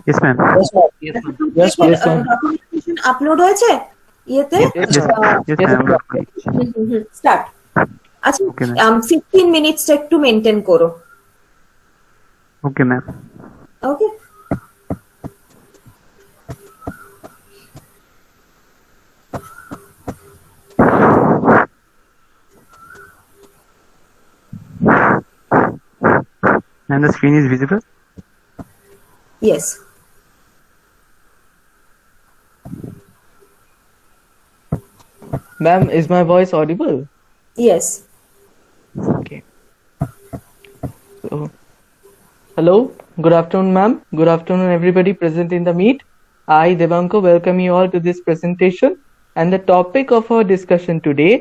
Yes, ma'am. Yes, ma'am. Yes, ma'am. Yes, ma'am. Yes, ma'am. Documentation upload হয়েছে ইয়েতে Yes, Yes, ma'am. yes, Yes, ma'am. ma'am. Start আচ্ছা Okay, ma'am. 15 মিনিটসটা একটু maintain করো Okay, ma'am. Okay And the screen is visible. Yes Ma'am, is my voice audible? Yes Okay. So, hello. Good afternoon, ma'am. Good afternoon, everybody present in the meet. I, Devanko, welcome you all to this presentation. And the topic of our discussion today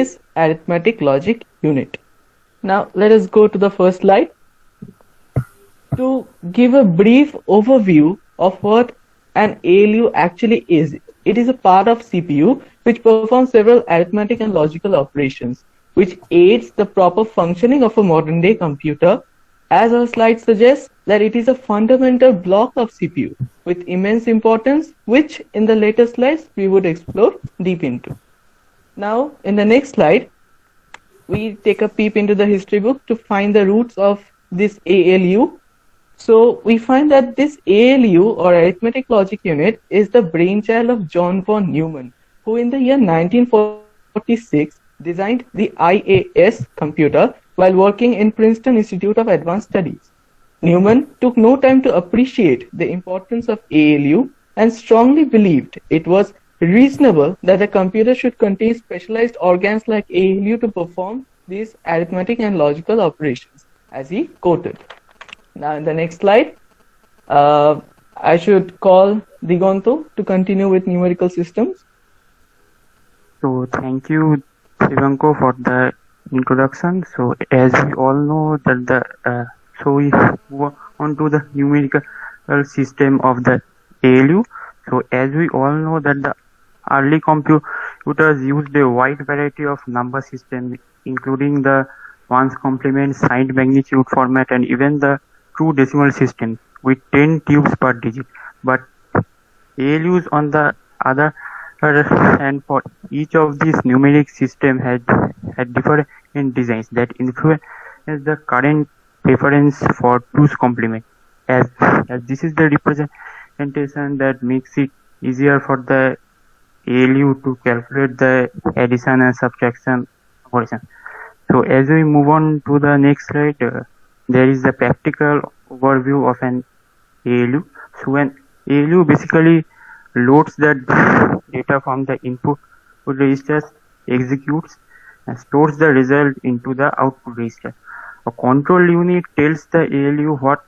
is arithmetic logic unit. Now, let us go to the first slide. To give a brief overview of what an ALU actually is, it is a part of CPU which performs several arithmetic and logical operations, which aids the proper functioning of a modern day computer. As our slide suggests, that it is a fundamental block of CPU with immense importance, which in the later slides we would explore deep into. Now, in the next slide, we take a peep into the history book to find the roots of this ALU. So we find that this ALU, or arithmetic logic unit, is the brainchild of John von Neumann, who in the year 1946 designed the IAS computer while working in Princeton Institute of Advanced Studies. Neumann took no time to appreciate the importance of ALU and strongly believed it was reasonable that a computer should contain specialized organs like ALU to perform these arithmetic and logical operations, as he quoted. Now, in the next slide, I should call Digonto to continue with numerical systems. So thank you, Devanko, for the introduction. So as we all know that so we move on to the numerical system of the ALU. So as we all know that the early computers used a wide variety of number systems, including the ones complement, signed magnitude format, and even the true decimal system with 10 tubes per digit. But ALUs, on the other hand, for each of these numeric systems had different designs that influence the current preference for two's complement. As this is the representation that makes it easier for the ALU to calculate the addition and subtraction operation. So as we move on to the next slide, there is a practical overview of an ALU. So an ALU basically loads the data from the input registers, executes, and stores the result into the output register. A control unit tells the ALU what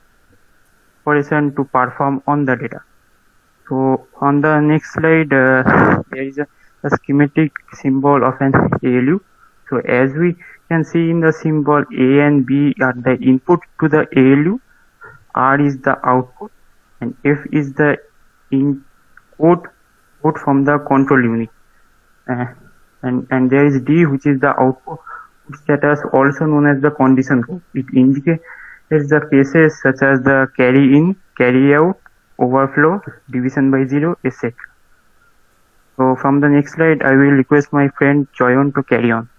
operation to perform on the data. So on the next slide, there is a schematic symbol of an ALU. So as we can see in the symbol, A and B are the input to the ALU, R is the output, and F is the input from the control unit. And there is D, which is the output status, also known as the condition code. It indicates the cases such as the carry in, carry out, overflow, division by 0, etc. So from the next slide, I will request my friend Choyon to carry on.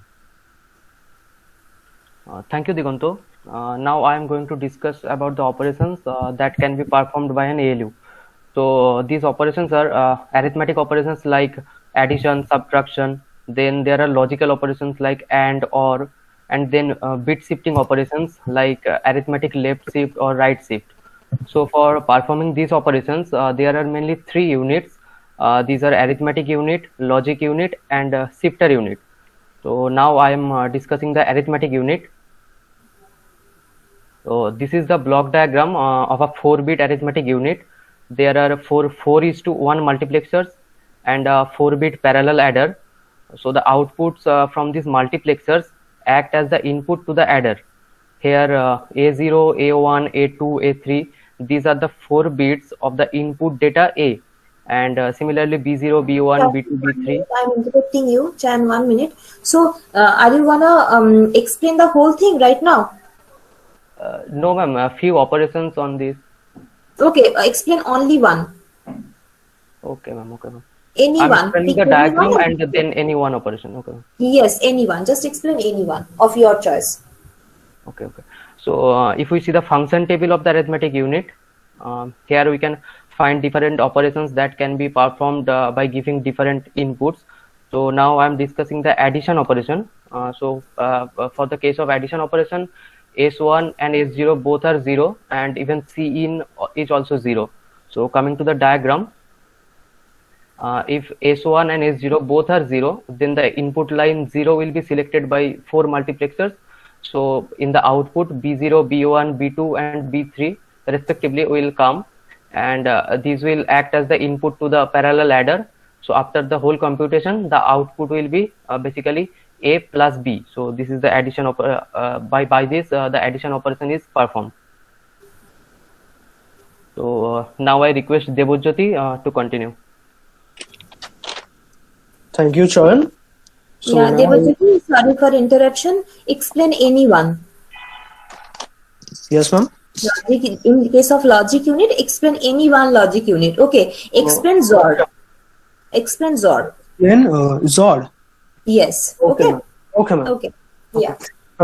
Thank you, Digonto. Now I am going to discuss about the operations that can be performed by an ALU. So these operations are arithmetic operations like addition, subtraction. Then there are logical operations like AND, OR, and then bit shifting operations like arithmetic left shift or right shift. So for performing these operations, there are mainly three units. These are arithmetic unit, logic unit, and shifter unit. So now I am discussing the arithmetic unit. So this is the block diagram of a 4-bit arithmetic unit. There are 4:1 multiplexers and a 4-bit parallel adder. So the outputs from these multiplexers act as the input to the adder. Here A0, A1, A2, A3, these are the 4 bits of the input data A. And similarly B0, B1, B2, B3. I'm interrupting you, Chan, 1 minute. So are you gonna explain the whole thing right now? No, ma'am, a few operations on this. Okay, explain only one. Okay, ma'am. Okay, ma'am. Any I'm one. explaining Pick the any diagram one. and then any one operation. Okay, ma'am. Yes, any one. Just explain any one of your choice. Okay, okay. So if we see the function table of the arithmetic unit, here we can find different operations that can be performed by giving different inputs. So now I'm discussing the addition operation. For the case of addition operation, S1 and S0 both are 0, and even Cin is also 0. So coming to the diagram, if S1 and S0 both are 0, then the input line 0 will be selected by 4 multiplexers. So in the output, B0, B1, B2 and B3 respectively will come, and these will act as the input to the parallel adder. So after the whole computation, the output will be basically A plus B. So this is the addition of by this the addition operation is performed. So now I request Debojyoti to continue. Thank you, Charan. So Yeah, now Devajyoti, sorry for interruption. Explain any one. yes, ma'am. Logic, in case of logic unit, explain any one logic unit. Okay, explain Zord. Explain Zord. Then Zord. Yes. Okay, Okay. ma'am. Okay, ma'am. Okay. Yeah.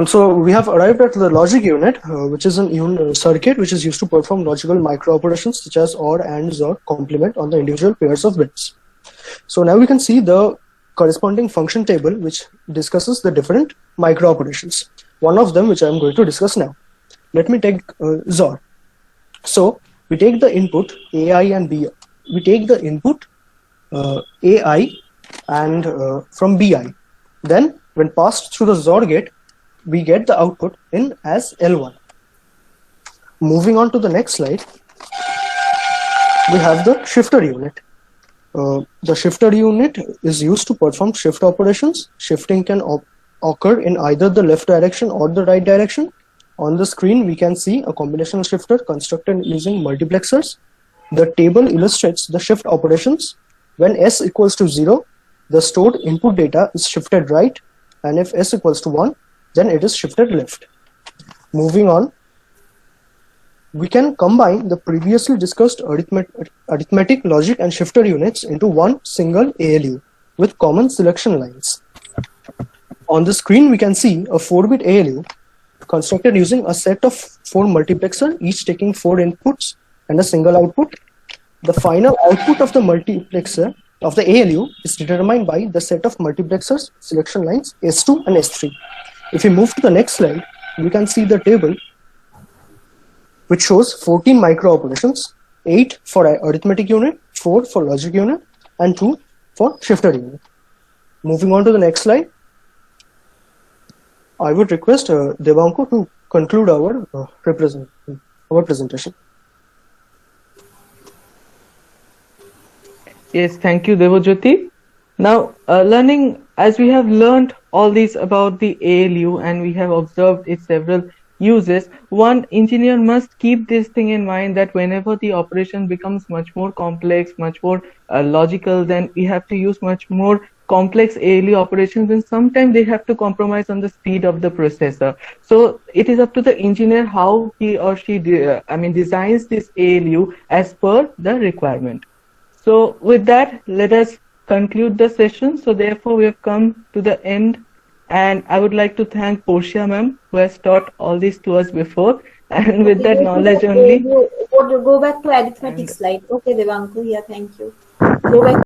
So we have arrived at the logic unit, which is an circuit which is used to perform logical micro operations such as OR, AND, XOR, complement on the individual pairs of bits. So now we can see the corresponding function table which discusses the different micro operations. One of them which I am going to discuss now. Let me take XOR. So we take the input AI and B. We take the input AI and from BI. Then when passed through the XOR gate, we get the output in as L1. Moving on to the next slide, we have the shifter unit. The shifter unit is used to perform shift operations. Shifting can occur in either the left direction or the right direction. On the screen, we can see a combinational shifter constructed using multiplexers. The table illustrates the shift operations. When S equals to 0, the stored input data is shifted right, and if S equals to 1, then it is shifted left. Moving on, we can combine the previously discussed arithmetic, logic, and shifter units into one single ALU with common selection lines. On the screen, we can see a 4-bit ALU constructed using a set of 4 multiplexers, each taking 4 inputs and a single output. The final output of the multiplexer of the ALU is determined by the set of multiplexers selection lines S2 and S3. If we move to the next slide, we can see the table which shows 14 micro operations, 8 for arithmetic unit, 4 for logic unit, and 2 for shifter unit. Moving on to the next slide, I would request Devanko to conclude our presentation. Yes, thank you, Devajyoti. Now, as we have learned all this about the ALU and we have observed its several uses, one engineer must keep this thing in mind that whenever the operation becomes much more complex, much more logical, then we have to use much more complex ALU operations, and sometimes they have to compromise on the speed of the processor. So it is up to the engineer how he or she designs this ALU as per the requirement. So with that, let us conclude the session. So therefore, we have come to the end, and I would like to thank Portia ma'am, who has taught all this to us before, and with that knowledge only. Go back to arithmetic slide. Okay, Devanko. Yeah, thank you. Go back.